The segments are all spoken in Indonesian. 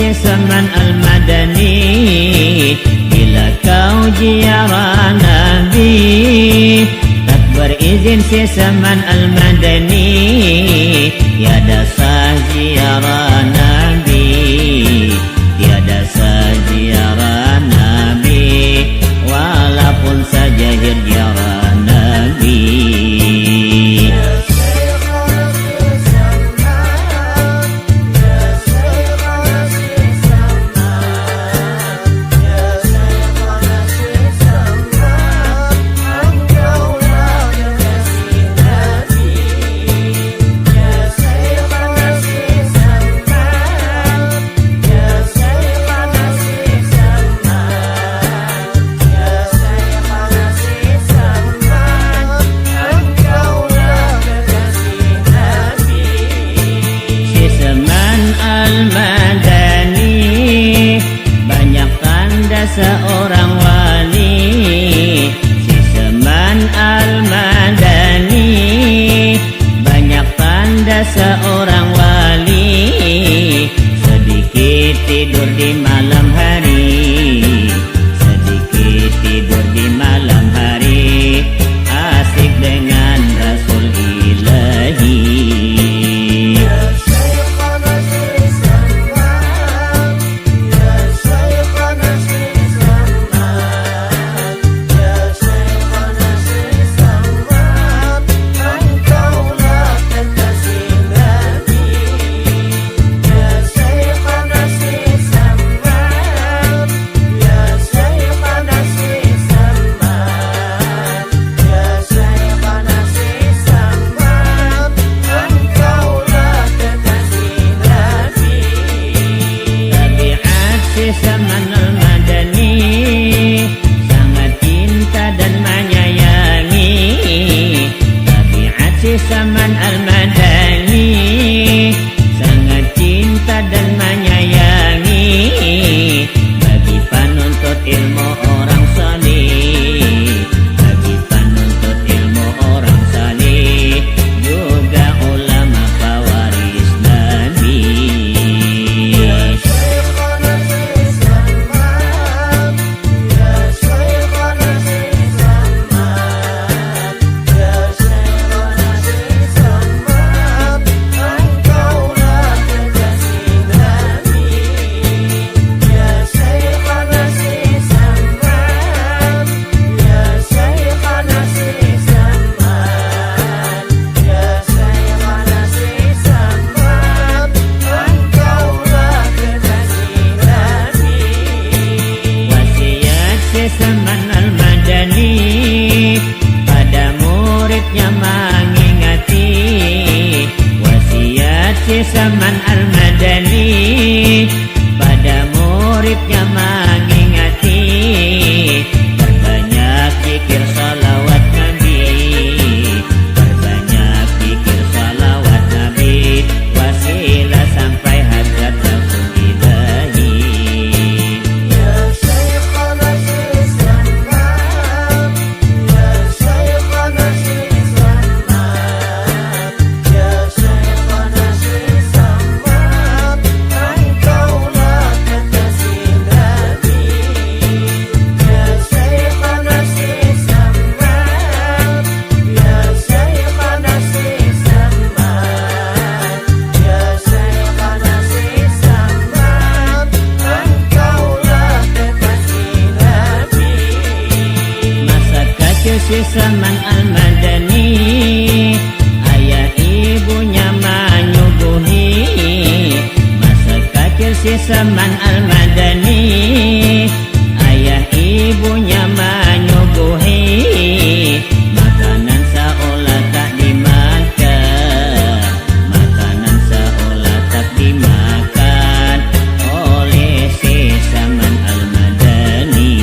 si Salman Al-Madani, bila kau ziarah Nabi, tak berizin si Salman Al-Madani, tiada sah ziarah Nabi, tiada sah ziarah Nabi, walaupun saja ziarah Nabi. Seorang wali, si Salman Al-Madani, banyak tanda seorang wali, sedikit tidur di malam hari, sedikit tidur di malam hari, asik dengan Rasul Ilahi. Salman Al-Madani sangat cinta dan menyayangi, tabiat si Salman Al-Madani sangat cinta dan menyayangi, bagi penuntut ilmu orang salih, bagi penuntut ilmu orang salih, juga ulama pewaris Nabi. Salman Al-Madani pada muridnya mengingati, wasiat si Salman Al-Madani pada muridnya mengingati, perbanyak zikir salawat Nabi, perbanyak zikir salawat Nabi, wasilah sampai hadrat Rasul Ilahi. Si Salman Al-Madani, ayah ibunya menyuguhi, masa kecil si Salman Al-Madani, ayah ibunya menyuguhi, makanan seolah tak dimakan, makanan seolah tak dimakan oleh si Salman Al-Madani.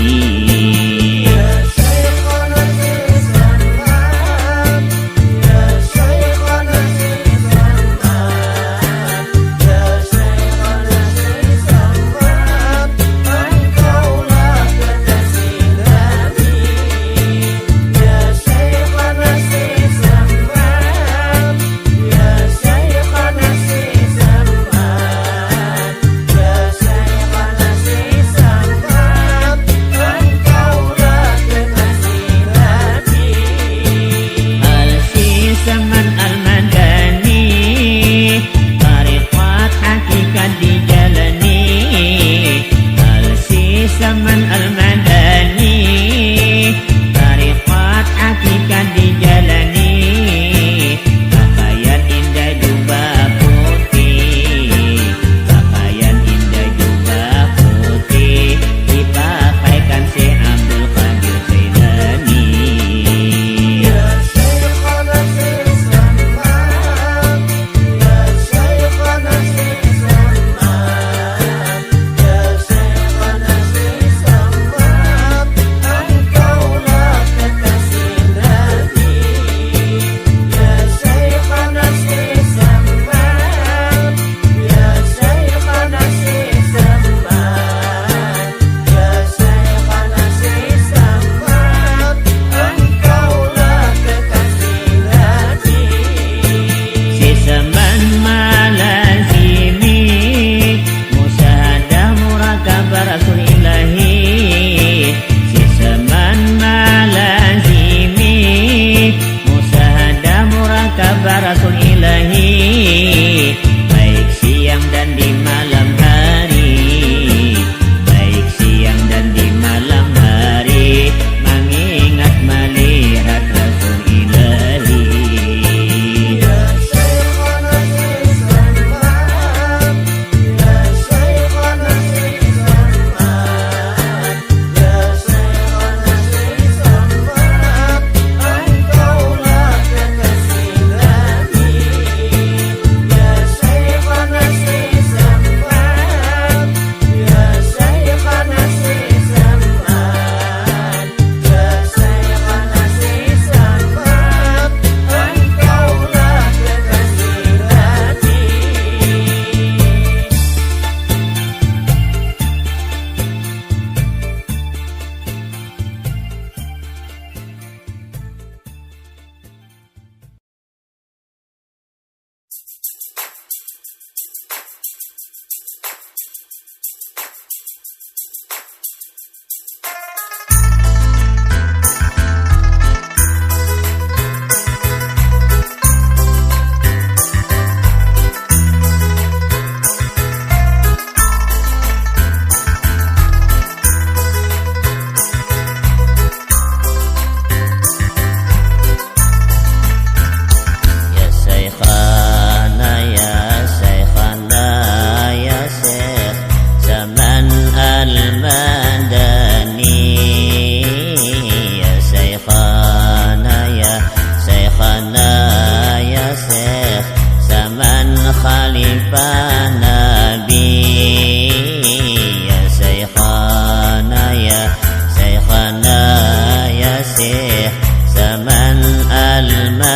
Syekh Zaman Al-Madani.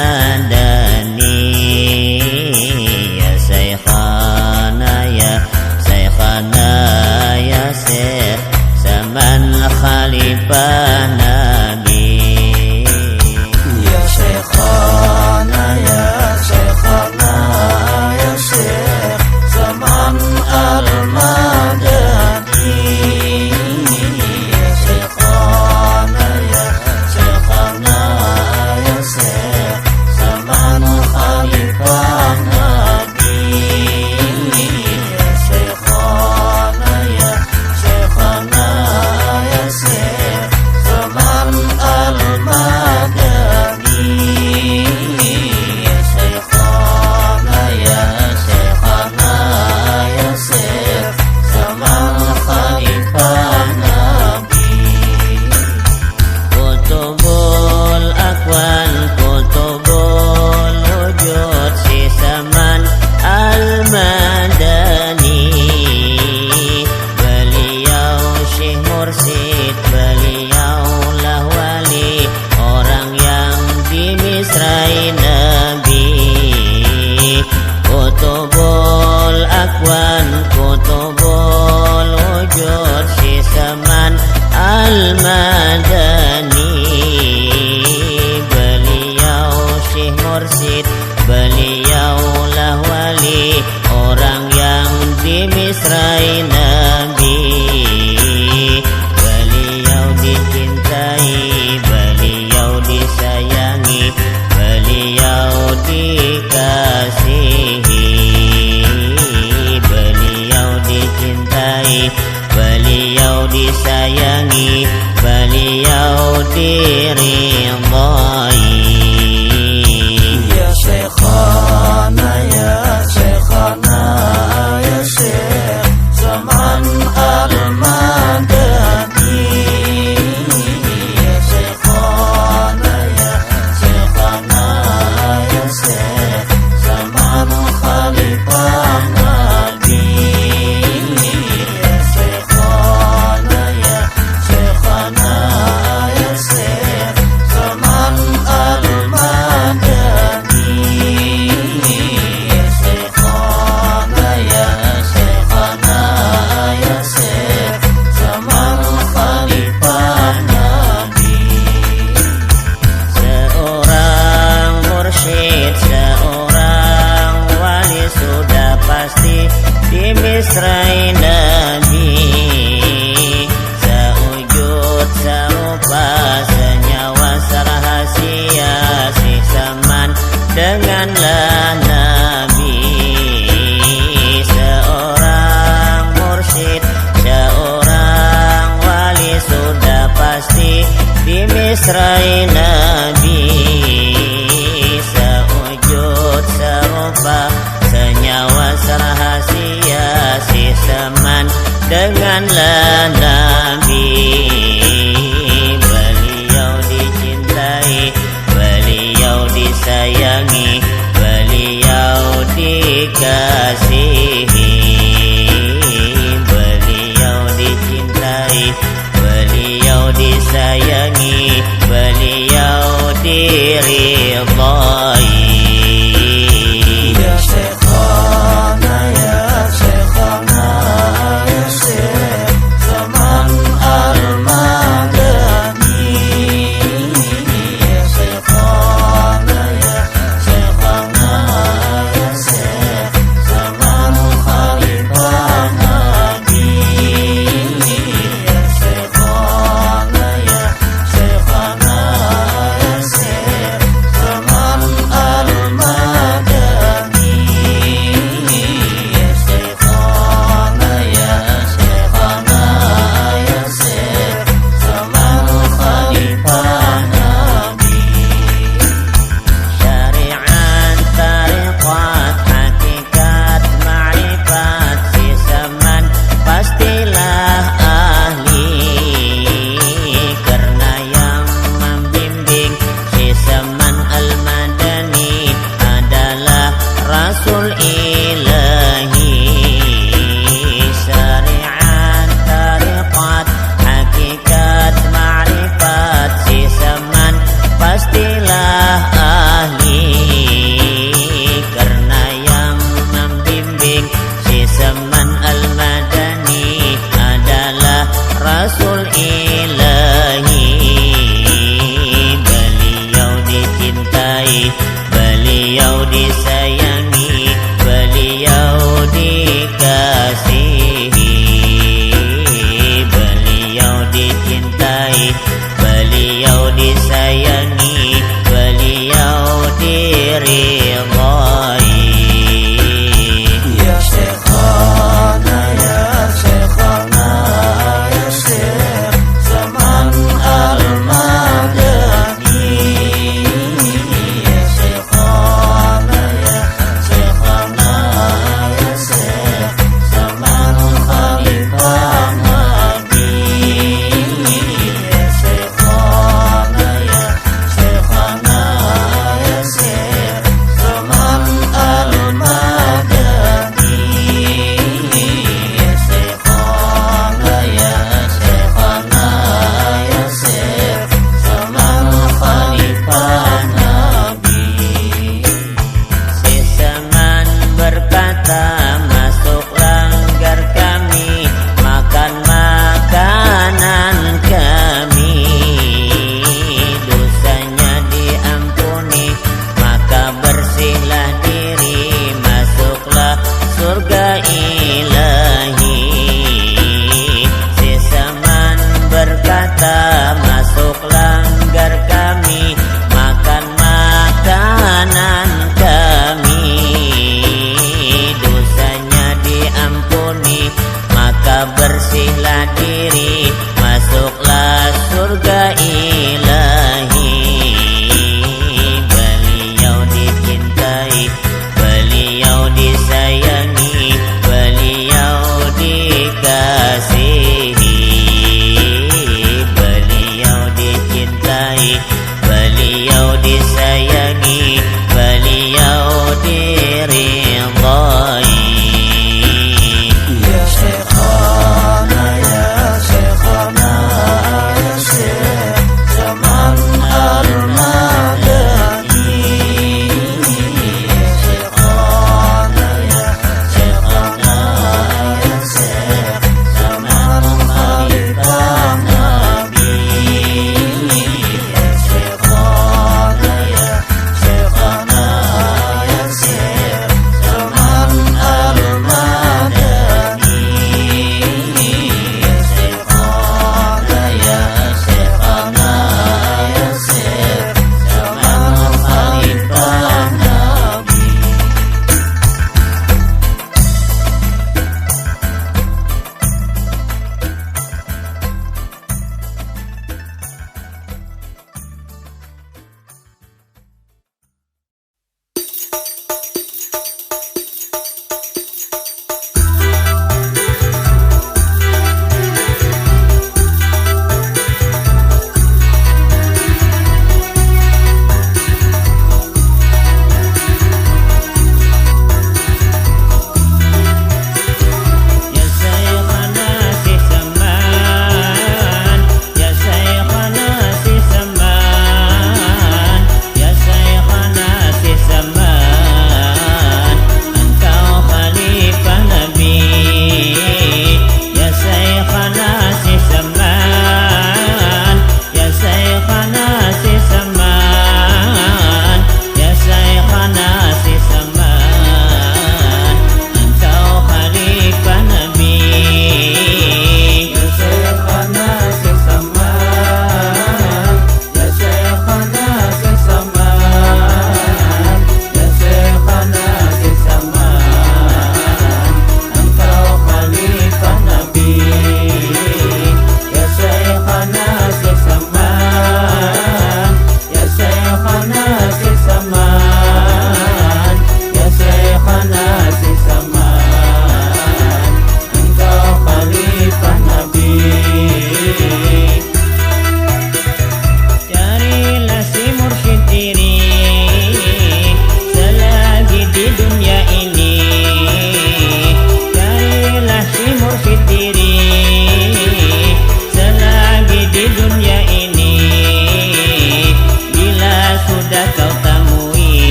Ya Syekhana ya Syekhana ya Syekh Zaman Khalifah Nabi. Ya Syekhana ya Syekhana ya Syekh Zaman Al-Madani. Ya Syekhana ya Syekhana ya Syekh Zaman Khalifah Nabi. Ya Syekhana ya Syekhana ya Syekh Zaman Al-Madani. Ya Syekhana ya Syekhana ya Syekh Zaman Khalifah Nabi. Kutubul Akwan Kutubul Wujud si Zaman Al-Madani. Beliau Syekh Mursyid, beliau lah wali, orang yang dimisrai Nabi. Kutubul Akwan Kutubul Wujud si Zaman Al-Madani. Beliau Syekh Mursyid, beliau lah wali, orang yang dimisrai Nabi. Beliau dicintai, beliau disayangi, beliau dikasihi. Beliau dicintai, beliau disayangi, beliau diridhai. Ya Syekhana ya Syekhana ya Syekh Zaman Al-Madani. Ya Syekhana ya Syekhana ya Syekh Zaman Khalifah Nabi. Ya Syekhana ya Syekhana ya Syekh Zaman Al-Madani. Ya Syekhana ya Syekhana ya Syekh Zaman Khalifah Nabi. Seorang mursyid, seorang wali sudah pasti dimisrai Nabi. Sewujud serupa, senyawa serahasia, si Zaman denganlah Nabi. Seorang mursyid, seorang wali sudah pasti dimisrai Nabi. Sewujud serupa, senyawa serahasia, si Zaman denganlah Nabi. Beliau dicintai, beliau disayangi, beliau dikasihi. Beliau dicintai, beliau disayangi, beliau diridhai. Ya Syekhana ya Syekhana ya Syekh Zaman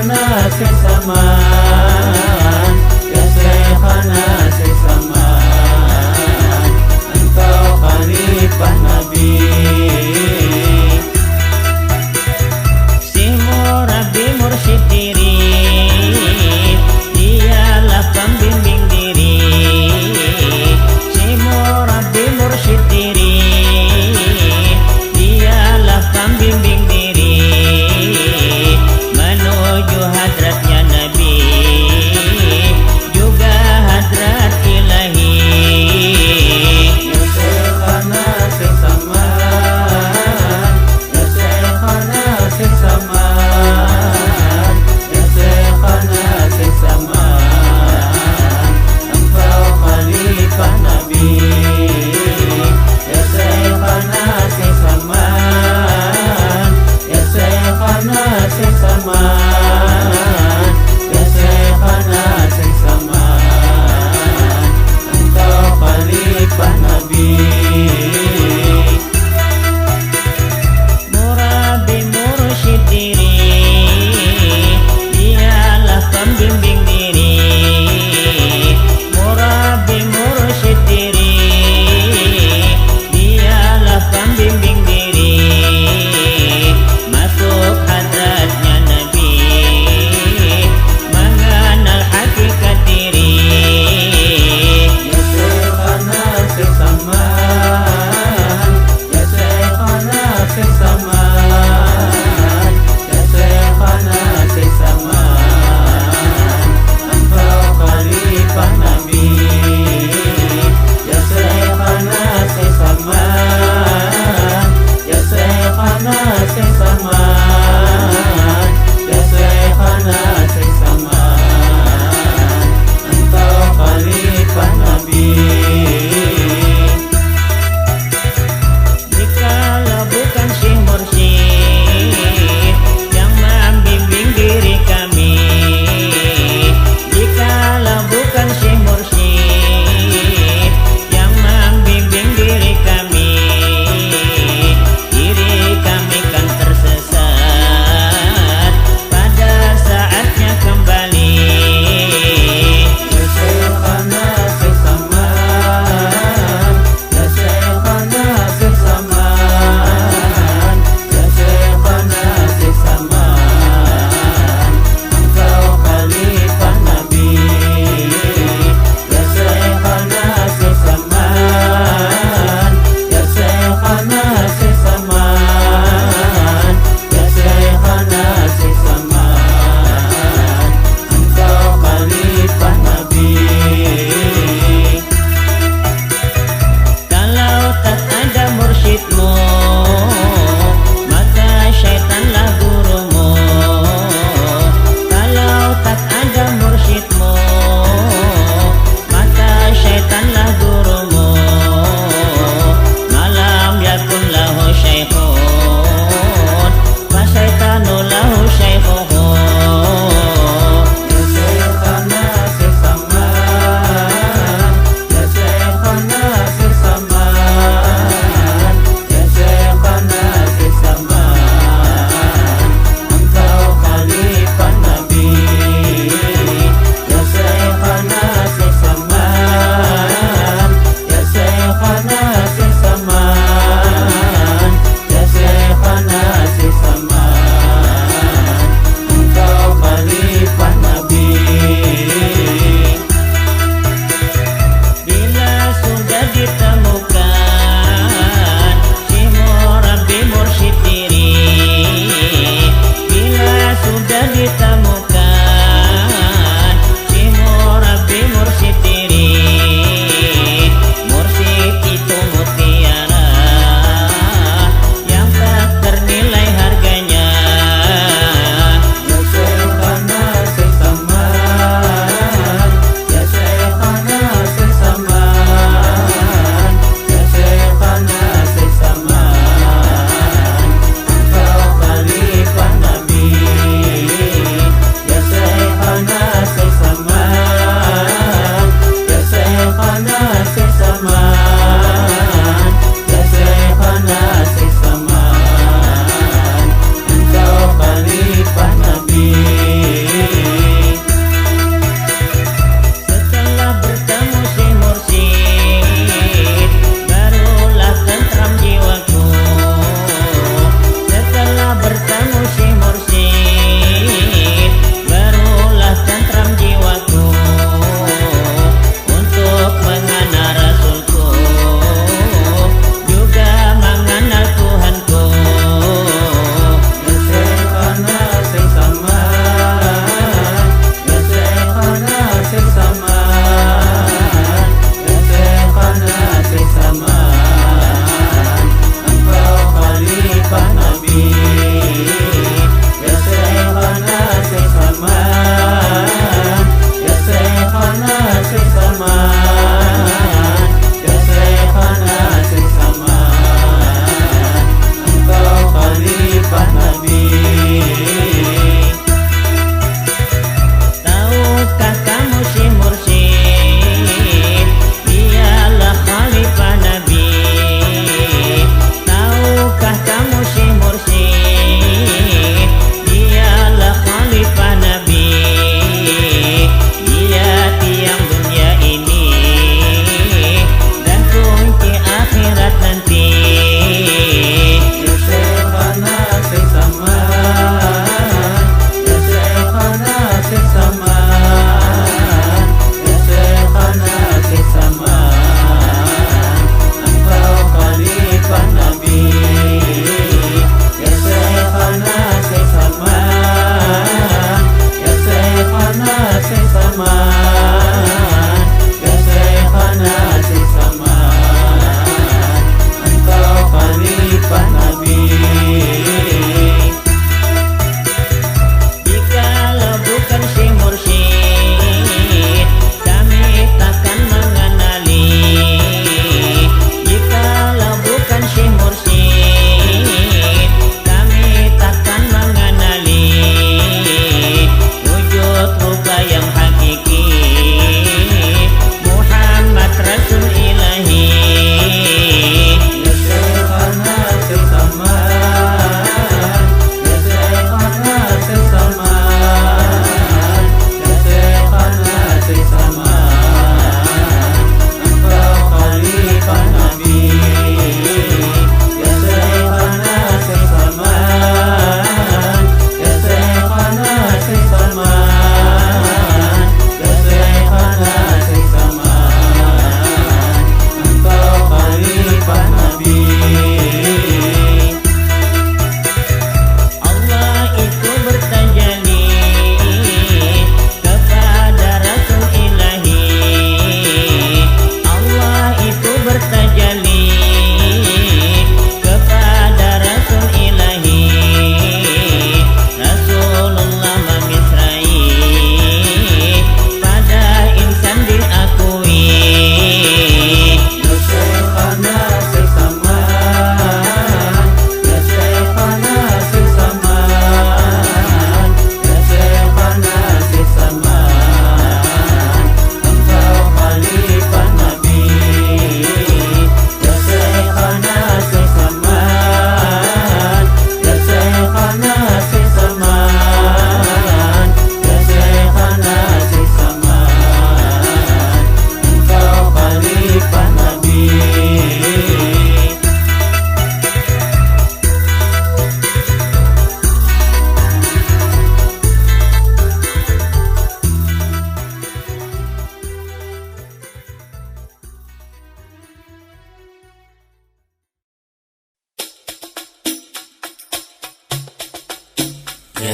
Syekhana sesaman, ya Syekhana sesaman, engkau khalifah Nabi. Si Murabbi Mursyid diri, dialah pembimbing diri. Si Murabbi Mursyid diri, dialah pembimbing diri menuju hadratnya Nabi.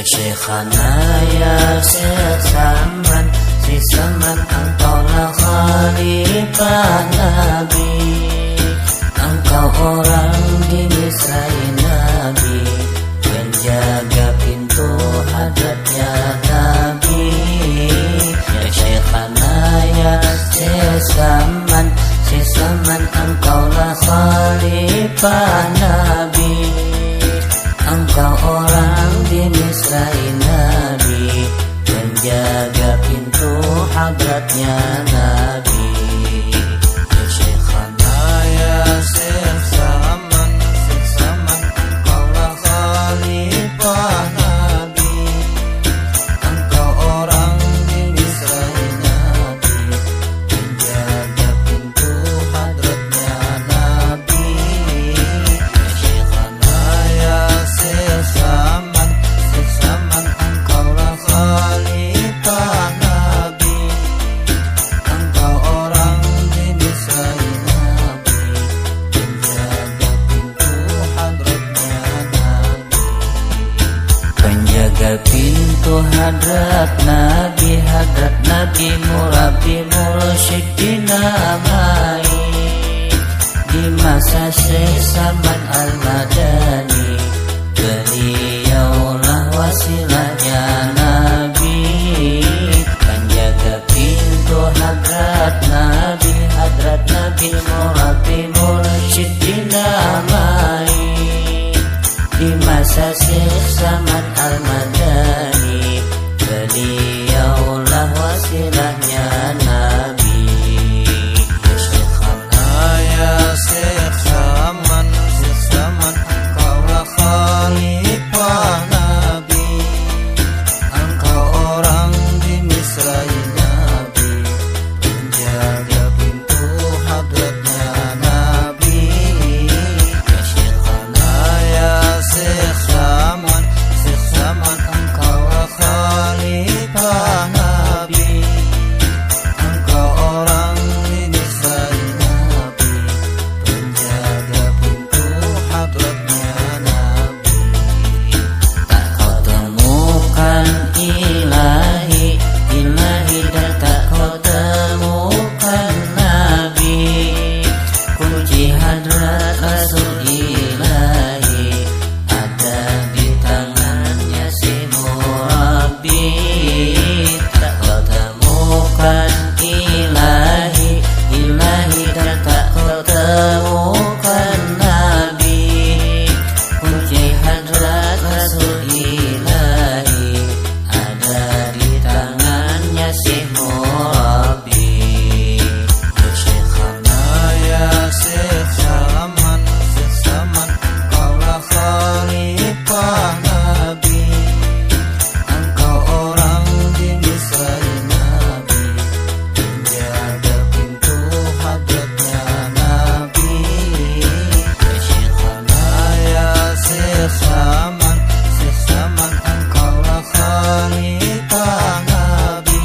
Ya Syekhana ya Syekh Saman, si Saman engkaulah khalifah Nabi. Engkau orang dimisai Nabi, penjaga pintu hadratnya Nabi. Ya Syekhana ya Syekh Saman, si Saman engkaulah khalifah Nabi. Engkau orang dimisai Nabi, penjaga pintu hadratnya Nabi. Ya Syekhana ya Syekh Saman, Syekh Saman engkaulah khalifah Nabi. Engkau orang dimisai Nabi, penjaga pintu hadratnya Nabi. Ya Syekhana ya Syekh Saman, Syekh Saman engkaulah khalifah Nabi. Engkau orang dimisai Nabi, penjaga pintu hadratnya Nabi. Penjaga pintu hadrat Nabi, hadrat Nabi murabi mursyid dinamai. Di masa Syekh Saman Al-Madani, beliaulah wasilahnya Nabi. Penjaga pintu hadrat Nabi, hadrat Nabi murabi mursyid dinamai. Di masa Syekh Saman Al-Madani, beliaulah wasilahnya Nabi. Ya Syekhana ya Syekh Saman, Syekh Saman engkaulah khalifah Nabi. Engkau orang dimisai Nabi, penjaga pintu hadratnya Nabi. Ya Syekhana ya Syekh Saman, Syekh Saman engkaulah khalifah Nabi. Engkau orang dimisai Nabi, penjaga pintu hadratnya Nabi. Tak kau temukan ilahi, ilahi dan tak kau temukan Nabi. Kunci hadrat Rasul ilahi ada di tangannya si murabi. Tak kau temukan ilahi, ilahi dan tak kau temukan Nabi. Kunci hadrat Rasul ilahi ada di tangannya si murabi. Ya Syekhana ya Syekh Saman, Syekh Saman engkaulah khalifah Nabi. Engkau orang dimisai Nabi, penjaga pintu hadratnya Nabi. Ya Syekhana ya Syekh Saman, Syekh Saman engkaulah khalifah Nabi.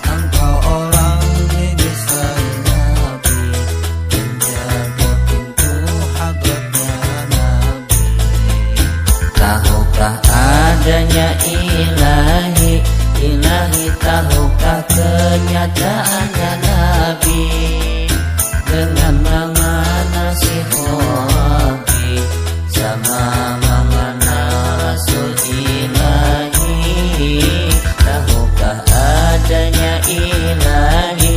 Engkau orang dimisai Nabi, penjaga pintu hadratnya Nabi. Tahukah adanya ilahi, ilahi tahukah kenyataannya Nabi. Dengan mengana si Hobi, sama mengana Rasul ilahi. Tahukah adanya ilahi,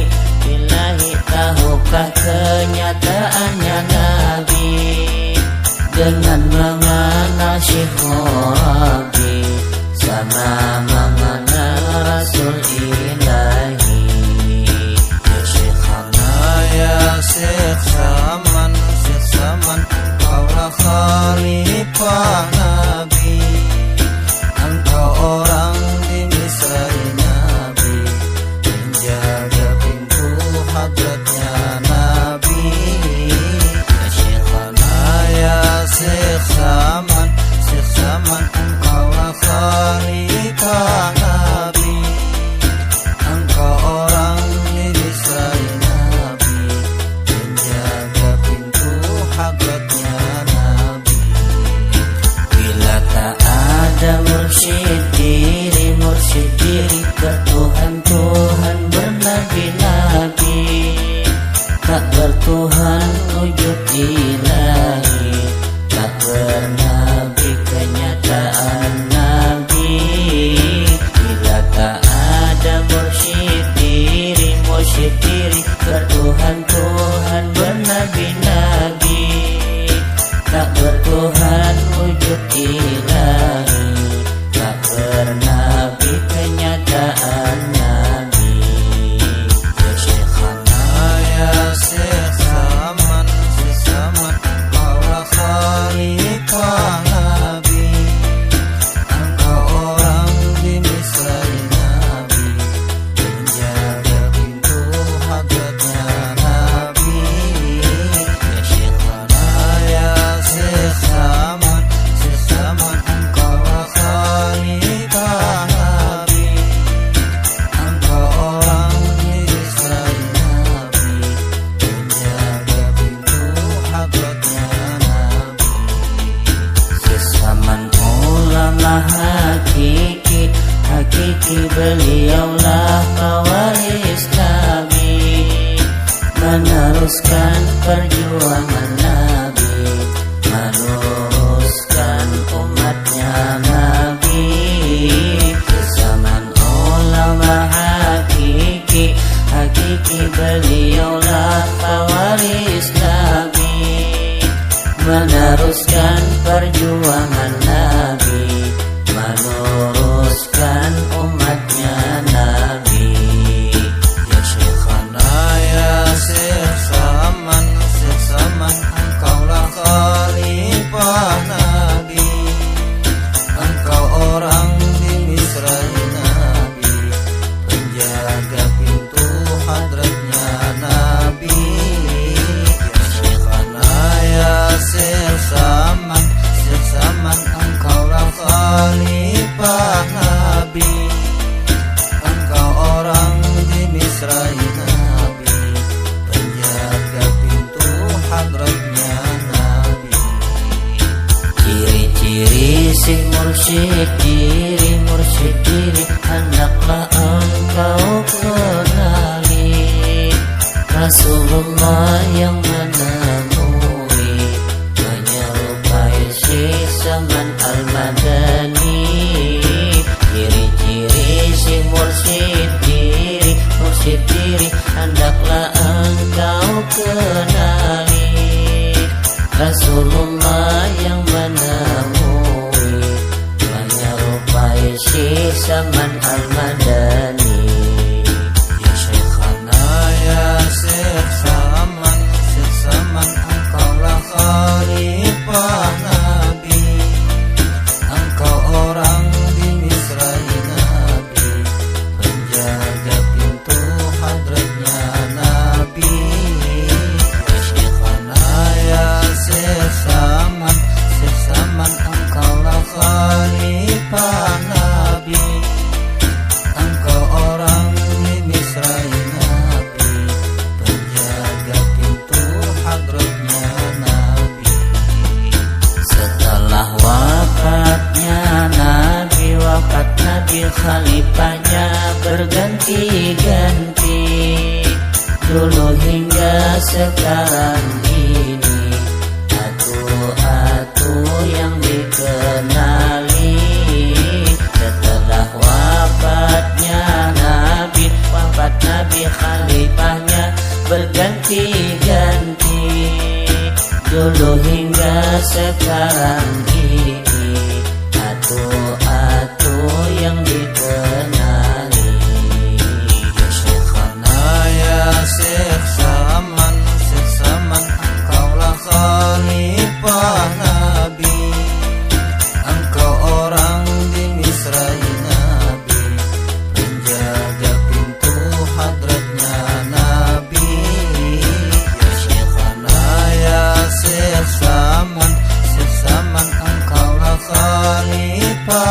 ilahi tahukah kenyataannya Nabi. Dengan mengana si Hobi, sama mengana Rasul ilahi. Ya Syekhana ya Syekh Saman, Syekh Saman engkaulah khalifah Nabi. Engkau orang dimisai Nabi, penjaga pintu hadratnya Nabi. Ya Syekhana ya Syekh Saman, Syekh Saman engkaulah khalifah Nabi. diri, bertuhan-tuhan, bernabi-nabi, tak bertuhan wujud ilahi, tak bernabi kenyataan nabi. Bila tak ada mursyid diri, bertuhan-tuhan, bernabi-nabi, tak bertuhan wujud ilahi, tak bernabi kenyataan nabi. Ya Syekhana ya Syekh Saman, Syekh Saman, Engkaulah Khalifah Nabi, Engkau orang di Misrai Nabi, penjaga pintu hadratnya Nabi. Ya Syekhana ya Syekh Saman, Syekh Saman, Engkaulah Khalifah Nabi, Engkau orang di Misrai Nabi, penjaga pintu hadratnya Nabi. Sesaman ulama hakiki, hakiki beliaulah pewaris Nabi, meneruskan perjuangan Nabi, meluruskan umatnya Nabi. Sesaman ulama hakiki, hakiki beliaulah pewaris Nabi, meneruskan perjuangan Nabi, meluruskan umatnya Nabi. Ya Syekhana ya Syekh Saman, Syekh Saman, Engkaulah Khalifah Nabi, Engkau orang di Misrai Nabi, penjaga pintu hadratnya Nabi. Ya Syekhana ya Syekh Saman, Syekh Saman, Engkaulah Khalifah Nabi, Engkau orang di Misrai Nabi, penjaga pintu hadratnya Nabi. Ciri-ciri si mursyid diri, mursyid diri, hendaklah engkau kenali Rasulullah yang menemui, menyerupai Syekh Saman Al-Madani. Ciri-ciri si mursyid diri, mursyid diri, hendaklah engkau kenali Rasulullah yang menemui, menyerupai Syekh Saman Al-Madani. Ya Syekhana ya Syekh Saman, Syekh Saman, Engkaulah Khalifah Nabi, Engkau orang di Misrai Nabi, penjaga pintu hadratnya Nabi. Ya Syekhana ya Syekh Saman, Syekh Saman, Engkaulah Khalifah Nabi, Engkau orang di Misrai Nabi, penjaga pintu hadratnya Nabi. Setelah wafatnya Nabi, wafat Nabi, khalifahnya berganti-ganti, dulu hingga sekarang ini, atu-atu yang dikenali. Setelah wafatnya Nabi, wafat Nabi, khalifahnya berganti-ganti, dulu hingga sekarang ini, atu-atu yang dikenali. Ya Syekhana ya Syekh Saman, Syekh Saman, Engkaulah Khalifah Nabi, Engkau orang di Misrai Nabi, penjaga pintu hadratnya Nabi. Ya Syekhana ya Syekh Saman, Syekh Saman, Engkaulah Khalifah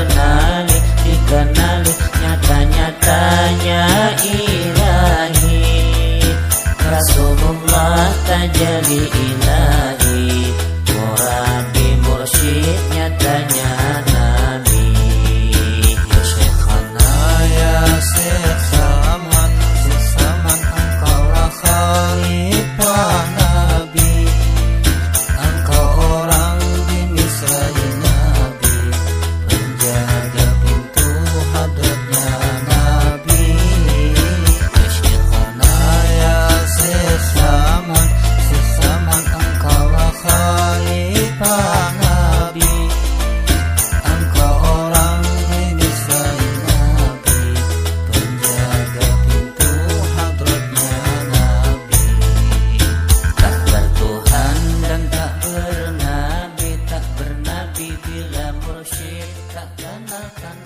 dikenali, dikenali nyata-nyatanya ilahi. Rasulullah tajalli ilahi, muradi mursyid nyatanya nabi. Ya Syekhana ya Syekh Saman, Syekh Saman, engkaulah khalifah Nabi. Engkau orang dimisrai Nabi, penjaga pintu hadratnya Nabi. Ya Syekhana ya Syekh Saman, Syekh Saman, engkaulah khalifah Nabi. Engkau orang dimisrai Nabi, penjaga pintu hadratnya Nabi. Tak bertuhan dan tak bernabi, tak bernabi bila mursyid tak kenalkan